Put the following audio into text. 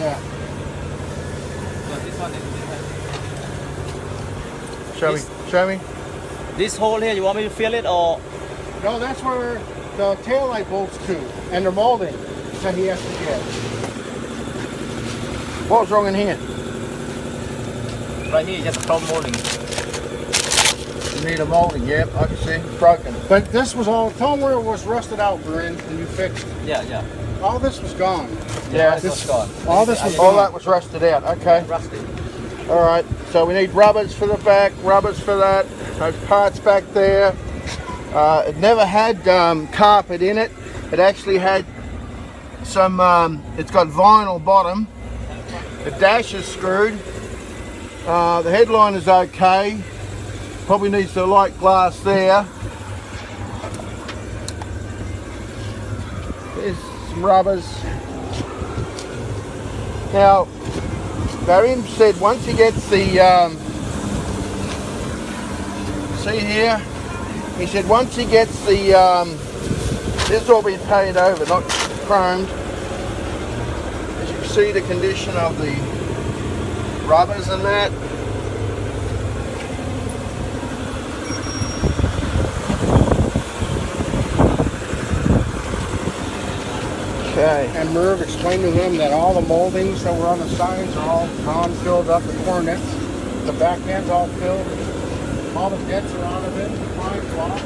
Yeah. So this one is Show me. this hole here. You want me to fill it or? No, that's where the tail light bolts to, and the molding that he has to get. What's wrong in here? Right here, just a problem molding. You need a molding, yep, I can see. It's broken. But this was all, tell them where it was rusted out, Bryn, and you fixed it. Yeah. All this was gone. Yeah, this was gone. All this was all gone. that was rusted out, okay. Rusty. All right, so we need rubbers for the back, rubbers for that. Those parts back there. It never had carpet in it. It actually had some, it's got vinyl bottom. The dash is screwed. The headline is okay. Probably needs the light glass there. There's some rubbers. Now, Barry said once he gets the, see here, he said once he gets the, this has all been painted over, not chromed. As you can see the condition of the rubbers and that. Okay. And Merv explained to him that all the moldings that were on the sides are all gone, filled up, the coronets, the back end's all filled, all the dents are out of it, fine cloth.